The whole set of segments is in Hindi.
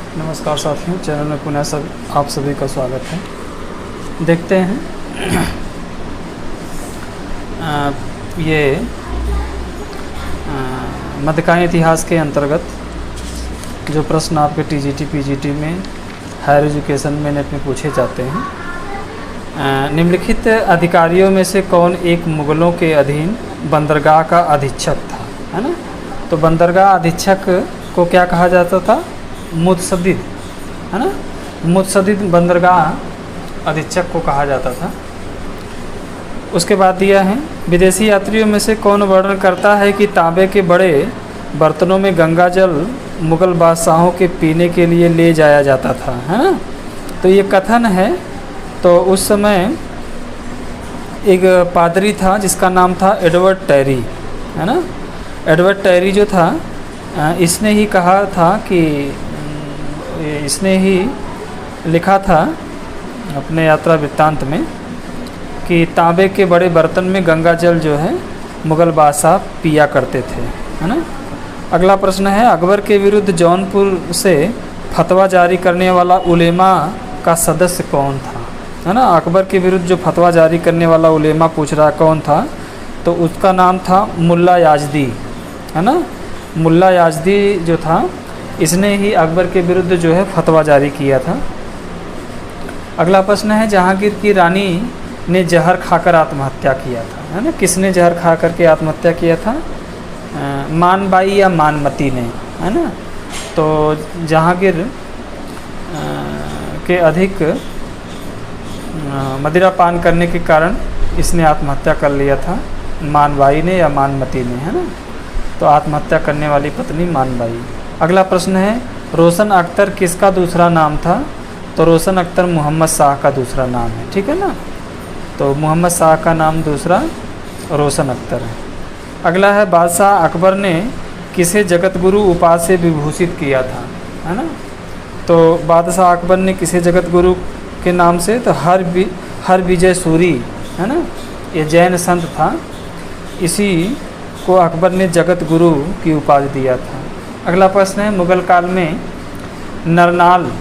नमस्कार साथियों, चैनल में पुनः आप सभी का स्वागत है। देखते हैं ये मध्यकालीन इतिहास के अंतर्गत जो प्रश्न आपके टीजीटी पीजीटी में हायर एजुकेशन में नेट में पूछे जाते हैं। निम्नलिखित अधिकारियों में से कौन एक मुगलों के अधीन बंदरगाह का अधीक्षक था, है ना। तो बंदरगाह अधीक्षक को क्या कहा जाता था? मुतसद्दिद, है ना। मुतसद्दिद बंदरगाह अधीक्षक को कहा जाता था। उसके बाद दिया है, विदेशी यात्रियों में से कौन वर्णन करता है कि तांबे के बड़े बर्तनों में गंगा जल मुग़ल बादशाहों के पीने के लिए ले जाया जाता था, है ना। तो ये कथन है। तो उस समय एक पादरी था जिसका नाम था एडवर्ड टेरी, है ना। एडवर्ड टेरी जो था इसने ही कहा था कि इसने ही लिखा था अपने यात्रा वृत्तांत में कि तांबे के बड़े बर्तन में गंगा जल जो है मुग़ल बादशाह पिया करते थे, है ना। अगला प्रश्न है, अकबर के विरुद्ध जौनपुर से फतवा जारी करने वाला उलेमा का सदस्य कौन था, है ना। अकबर के विरुद्ध जो फतवा जारी करने वाला उलेमा पूछ रहा कौन था, तो उसका नाम था मुल्ला याजदी, है ना। मुल्ला याजदी जो था इसने ही अकबर के विरुद्ध जो है फतवा जारी किया था। अगला प्रश्न है, जहांगीर की रानी ने जहर खाकर आत्महत्या किया था, है ना। किसने जहर खा करके आत्महत्या किया था? मानबाई या मानमती ने, है ना। तो जहांगीर के अधिक मदिरा पान करने के कारण इसने आत्महत्या कर लिया था, मानबाई ने या मानमती ने, है ना। तो आत्महत्या करने वाली पत्नी मानबाई। अगला प्रश्न है, रोशन अख्तर किसका दूसरा नाम था? तो रोशन अख्तर मोहम्मद शाह का दूसरा नाम है, ठीक है ना। तो मोहम्मद शाह का नाम दूसरा रोशन अख्तर है। अगला है, बादशाह अकबर ने किसे जगत गुरु उपाधि से विभूषित किया था, है ना। तो बादशाह अकबर ने किसे जगत गुरु के नाम से? तो हर विजय सूरी, है ना, ये जैन संत था, इसी को अकबर ने जगत गुरु की उपाधि दिया था। अगला प्रश्न है, मुग़ल काल में नरनाल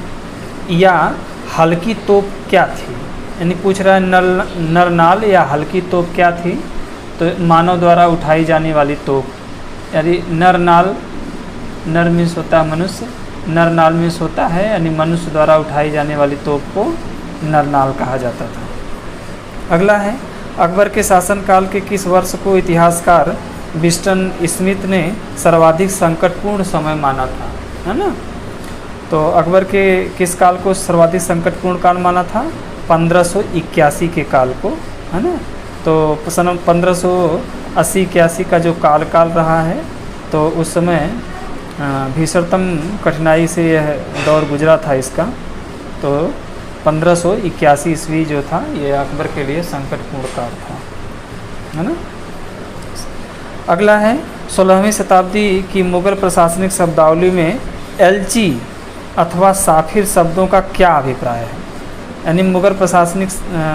या हल्की तोप क्या थी? यानी पूछ रहा है नरनाल या हल्की तोप क्या थी? तो मानव द्वारा उठाई जाने वाली तोप, यानी नरनाल, नर मीन्स होता है मनुष्य, नरनाल मीन्स होता है यानी मनुष्य द्वारा उठाई जाने वाली तोप को नरनाल कहा जाता था। अगला है, अकबर के शासनकाल के किस वर्ष को इतिहासकार विस्टन स्मिथ ने सर्वाधिक संकटपूर्ण समय माना था, है ना। तो अकबर के किस काल को सर्वाधिक संकटपूर्ण काल माना था? 1581 के काल को, है ना। तो सन 1580-81 का जो काल रहा है, तो उस समय भीषणतम कठिनाई से यह दौर गुजरा था इसका। तो 1581 ईस्वी जो था ये अकबर के लिए संकटपूर्ण काल था, है ना। अगला है, 16वीं शताब्दी की मुग़ल प्रशासनिक शब्दावली में एलची अथवा साफिर शब्दों का क्या अभिप्राय है? यानी मुग़ल प्रशासनिक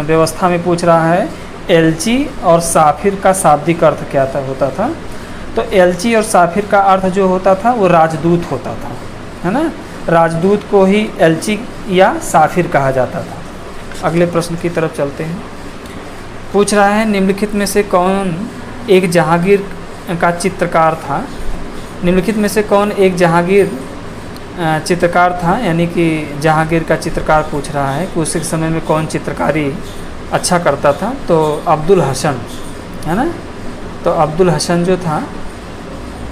व्यवस्था में पूछ रहा है एलची और साफिर का शाब्दिक अर्थ क्या होता था। तो एलची और साफिर का अर्थ जो होता था वो राजदूत होता था, है ना। राजदूत को ही एलची या साफिर कहा जाता था। अगले प्रश्न की तरफ चलते हैं। पूछ रहा है, निम्नलिखित में से कौन एक जहांगीर का चित्रकार था? निम्नलिखित में से कौन एक जहांगीर चित्रकार था? यानी कि जहांगीर का चित्रकार पूछ रहा है कि उस समय में कौन चित्रकारी अच्छा करता था? तो अब्दुल हसन, है ना। तो अब्दुल हसन जो था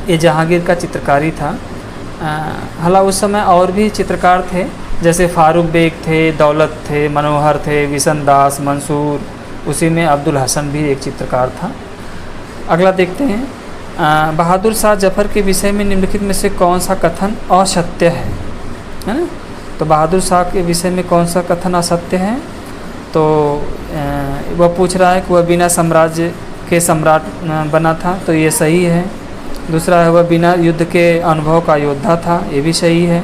ये जहांगीर का चित्रकारी था। हालांकि उस समय और भी चित्रकार थे, जैसे फारूक बेग थे, दौलत थे, मनोहर थे, विशन दास, मंसूर, उसी में अब्दुल हसन भी एक चित्रकार था। अगला देखते हैं, बहादुर शाह जफ़र के विषय में निम्नलिखित में से कौन सा कथन असत्य है ना। तो बहादुर शाह के विषय में कौन सा कथन असत्य है? तो वह पूछ रहा है कि वह बिना साम्राज्य के सम्राट बना था, तो ये सही है। दूसरा है, वह बिना युद्ध के अनुभव का योद्धा था, ये भी सही है।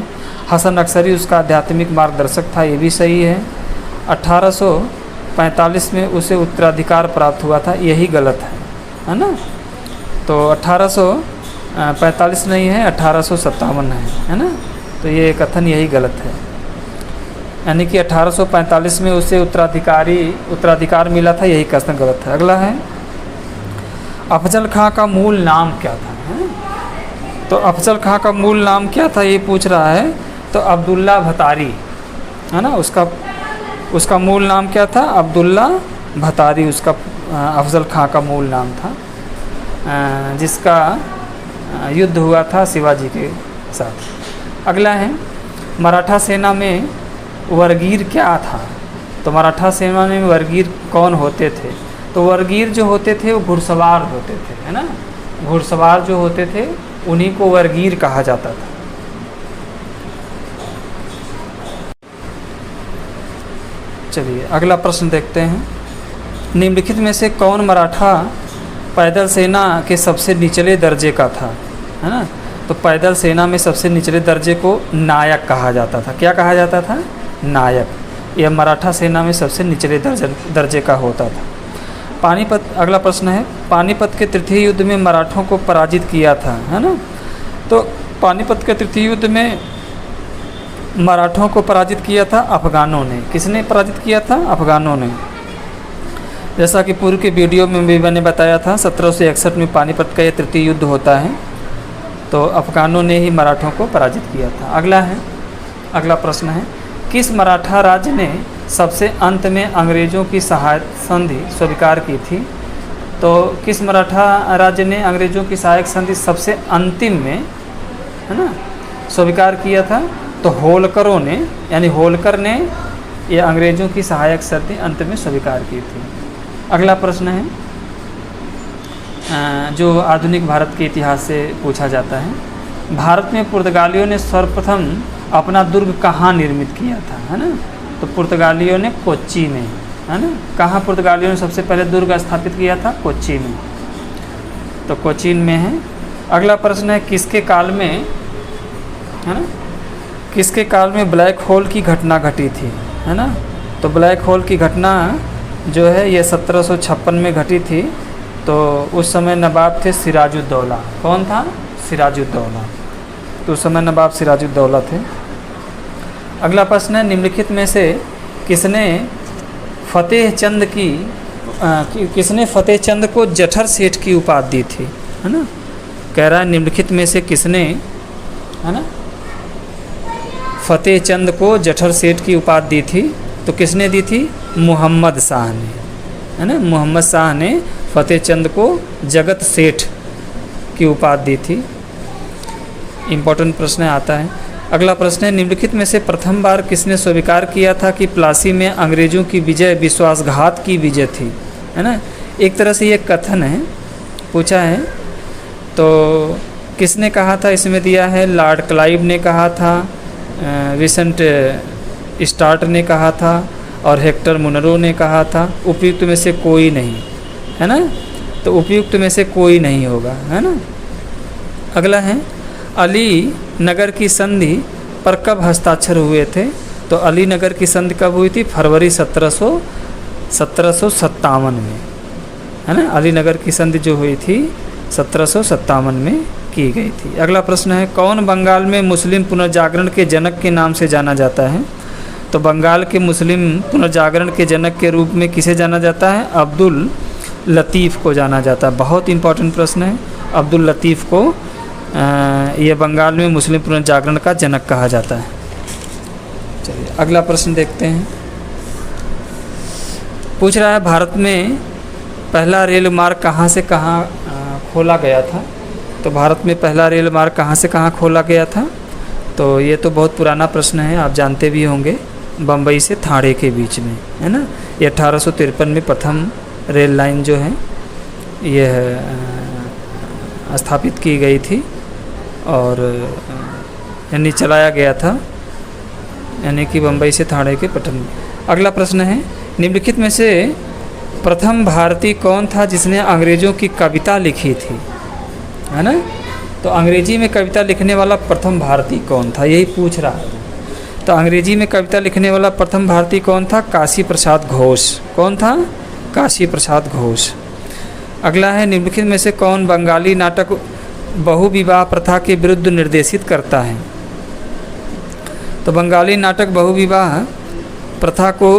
हसन अक्सरी उसका आध्यात्मिक मार्गदर्शक था, ये भी सही है। 1845 में उसे उत्तराधिकार प्राप्त हुआ था, यही गलत है ना। तो 1845 नहीं है, 1857 है ना। तो ये कथन यही गलत है। यानी कि 1845 में उसे उत्तराधिकार मिला था, यही कथन गलत है। अगला है अफजल खां का मूल नाम क्या था, है? तो अफजल खां का मूल नाम क्या था ये पूछ रहा है। तो अब्दुल्ला भतारी, है ना, उसका मूल नाम क्या था? अब्दुल्ला भतारी उसका अफजल खां का मूल नाम था, जिसका युद्ध हुआ था शिवाजी के साथ। अगला है मराठा सेना में वरगीर क्या था? तो मराठा सेना में वरगीर कौन होते थे? तो वरगीर जो होते थे वो घुड़सवार होते थे, है ना, घुड़सवार जो होते थे उन्हीं को वरगीर कहा जाता था। चलिए अगला प्रश्न देखते हैं। निम्नलिखित में से कौन मराठा पैदल सेना के सबसे निचले दर्जे का था, है ना? तो पैदल सेना में सबसे निचले दर्जे को नायक कहा जाता था। क्या कहा जाता था? नायक। यह मराठा सेना में सबसे निचले दर्जे का होता था। पानीपत, अगला प्रश्न है, पानीपत के तृतीय युद्ध में मराठों को पराजित किया था, है ना? तो पानीपत के तृतीय युद्ध में मराठों को पराजित किया था अफ़गानों ने। किसने पराजित किया था? अफ़गानों ने। जैसा कि पूर्व के वीडियो में भी मैंने बताया था, 1761 में पानीपत का यह तृतीय युद्ध होता है, तो अफ़गानों ने ही मराठों को पराजित किया था। अगला प्रश्न है, किस मराठा राज्य ने सबसे अंत में अंग्रेज़ों की सहायक संधि स्वीकार की थी? तो किस मराठा राज्य ने अंग्रेज़ों की सहायक संधि सबसे अंतिम में, है ना, स्वीकार किया था? तो होलकरों ने, यानी होलकर ने ये अंग्रेज़ों की सहायक संधि अंत में स्वीकार की थी। अगला प्रश्न है जो आधुनिक भारत के इतिहास से पूछा जाता है। भारत में पुर्तगालियों ने सर्वप्रथम अपना दुर्ग कहाँ निर्मित किया था, है ना? तो पुर्तगालियों ने कोच्चि में, है ना? कहाँ पुर्तगालियों ने सबसे पहले दुर्ग स्थापित किया था? कोच्चि में। तो कोचीन में है। अगला प्रश्न है, किसके काल में, है ना, किसके काल में ब्लैक होल की घटना घटी थी, है ना? तो ब्लैक होल की घटना जो है ये 1756 में घटी थी। तो उस समय नवाब थे सिराजुद्दौला। कौन था? सिराजुद्दौला। तो उस समय नवाब सिराजुद्दौला थे। अगला प्रश्न है, निम्नलिखित में से किसने फतेह चंद को जठर सेठ की उपाधि दी थी, है ना? कह रहा है निम्नलिखित में से किसने, है ना, फतेह चंद को जठर सेठ की उपाधि दी थी? तो किसने दी थी? मोहम्मद शाह ने, है ना? मोहम्मद शाह ने फतेह चंद को जगत सेठ की उपाधि दी थी। इम्पोर्टेंट प्रश्न आता है। अगला प्रश्न है, निम्नलिखित में से प्रथम बार किसने स्वीकार किया था कि प्लासी में अंग्रेज़ों की विजय विश्वासघात की विजय थी, है ना? एक तरह से ये कथन है, पूछा है। तो किसने कहा था? इसमें दिया है लॉर्ड क्लाइव ने कहा था, विसेंट स्टार्ट ने कहा था और हेक्टर मुनरो ने कहा था। उपयुक्त में से कोई नहीं, है ना? तो उपयुक्त में से कोई नहीं होगा, है ना? अगला है, अली नगर की संधि पर कब हस्ताक्षर हुए थे? तो अली नगर की संधि कब हुई थी? फरवरी 1757 में, है ना? अली नगर की संधि जो हुई थी 1757 में की गई थी। अगला प्रश्न है, कौन बंगाल में मुस्लिम पुनर्जागरण के जनक के नाम से जाना जाता है? तो बंगाल के मुस्लिम पुनर्जागरण के जनक के रूप में किसे जाना जाता है? अब्दुल लतीफ़ को जाना जाता है। बहुत इंपॉर्टेंट प्रश्न है। अब्दुल लतीफ़ को ये बंगाल में मुस्लिम पुनर्जागरण का जनक कहा जाता है। चलिए अगला प्रश्न देखते हैं। पूछ रहा है, भारत में पहला रेल मार्ग कहाँ से कहाँ खोला गया था? तो भारत में पहला रेल मार्ग कहाँ से कहाँ खोला गया था? तो ये तो बहुत पुराना प्रश्न है, आप जानते भी होंगे, बम्बई से थाणे के बीच में, है ना? ये 1853 में प्रथम रेल लाइन जो है यह स्थापित की गई थी और यानी चलाया गया था, यानी कि बम्बई से थाणे के पटन। अगला प्रश्न है, निम्नलिखित में से प्रथम भारतीय कौन था जिसने अंग्रेज़ों की कविता लिखी थी, है ना? तो अंग्रेजी में कविता लिखने वाला प्रथम भारतीय कौन था, यही पूछ रहा है। तो अंग्रेजी में कविता लिखने वाला प्रथम भारतीय कौन था? काशी प्रसाद घोष। कौन था? काशी प्रसाद घोष। अगला है, निम्नलिखित में से कौन बंगाली नाटक बहुविवाह प्रथा के विरुद्ध निर्देशित करता है? तो बंगाली नाटक बहुविवाह प्रथा को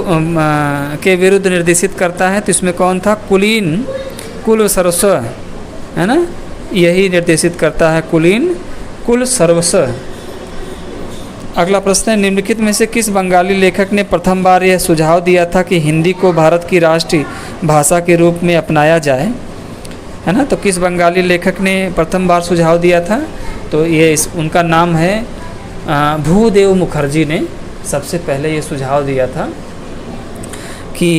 के विरुद्ध निर्देशित करता है, तो इसमें कौन था? कुलीन कुल सर्वस्व, है ना, यही निर्देशित करता है, कुलीन कुल सर्वस्व। अगला प्रश्न है, निम्नलिखित में से किस बंगाली लेखक ने प्रथम बार यह सुझाव दिया था कि हिंदी को भारत की राष्ट्रीय भाषा के रूप में अपनाया जाए, है ना? तो किस बंगाली लेखक ने प्रथम बार सुझाव दिया था? तो ये उनका नाम है भूदेव मुखर्जी ने सबसे पहले ये सुझाव दिया था कि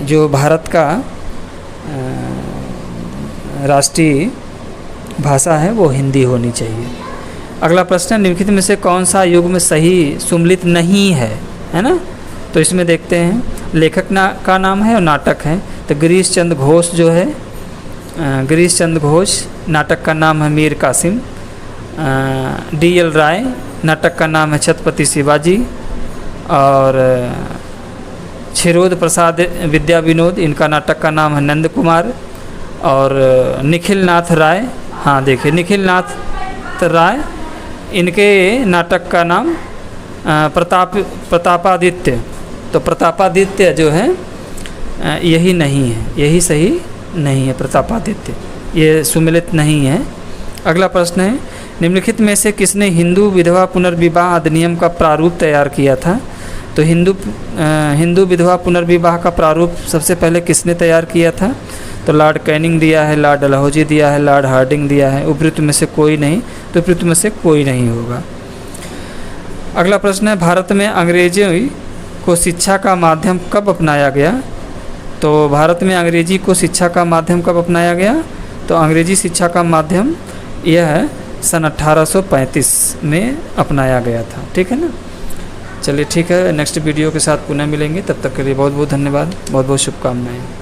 जो भारत का राष्ट्रीय भाषा है वो हिंदी होनी चाहिए। अगला प्रश्न है, निम्नलिखित में से कौन सा युग्म सही सुम्मिलित नहीं है, है ना? तो इसमें देखते हैं, लेखक का नाम है और नाटक है। तो गिरीश चंद्र घोष जो है, गिरीश चंद्र घोष, नाटक का नाम है मीर कासिम। D.L. राय, नाटक का नाम है छत्रपति शिवाजी। और क्षीरोद प्रसाद विद्या विनोद, इनका नाटक का नाम है नंद कुमार। और निखिल नाथ राय, हाँ देखिए निखिल नाथ राय, इनके नाटक का नाम प्रतापादित्य। तो प्रतापादित्य जो है यही नहीं है, यही सही नहीं है, प्रतापादित्य ये सुमिलित नहीं है। अगला प्रश्न है, निम्नलिखित में से किसने हिंदू विधवा पुनर्विवाह अधिनियम का प्रारूप तैयार किया था? तो हिंदू विधवा पुनर्विवाह का प्रारूप सबसे पहले किसने तैयार किया था? तो लॉर्ड कैनिंग दिया है, लॉर्ड डलहौजी दिया है, लॉर्ड हार्डिंग दिया है। उपयुक्त में से कोई नहीं, तो उपयुक्त में से कोई नहीं होगा। अगला प्रश्न है, भारत में अंग्रेजी को शिक्षा का माध्यम कब अपनाया गया? तो भारत में अंग्रेजी को शिक्षा का माध्यम कब अपनाया गया? तो अंग्रेजी शिक्षा का माध्यम यह सन 1835 में अपनाया गया था। ठीक है ना? चलिए ठीक है, नेक्स्ट वीडियो के साथ पुनः मिलेंगे, तब तक के लिए बहुत बहुत धन्यवाद, बहुत बहुत शुभकामनाएं।